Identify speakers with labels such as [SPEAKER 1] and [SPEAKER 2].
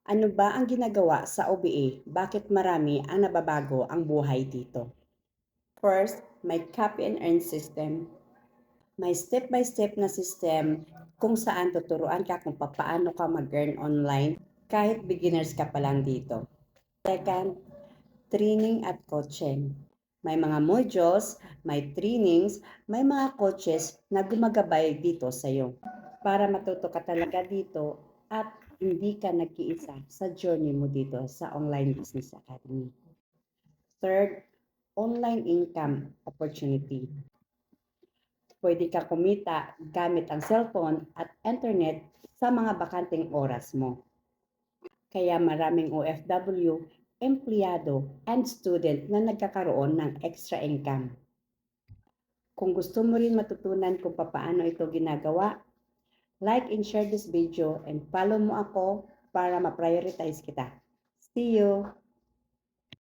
[SPEAKER 1] Ano ba ang ginagawa sa OBA? Bakit marami ang nababago ang buhay dito? First, may copy and earn system. May step-by-step na system kung saan tuturuan ka kung paano ka mag-earn online kahit beginners ka pa lang dito. Second, training at coaching. May mga modules, may trainings, may mga coaches na gumagabay dito sa iyo para matuto ka talaga dito at hindi ka nag-iisa sa journey mo dito sa Online Business Academy. Third, online income opportunity. Pwede ka kumita gamit ang cellphone at internet sa mga bakanteng oras mo. Kaya maraming OFW, empleyado, and student na nagkakaroon ng extra income. Kung gusto mo rin matutunan kung paano ito ginagawa, like and share this video and follow mo ako para ma-prioritize kita. See you!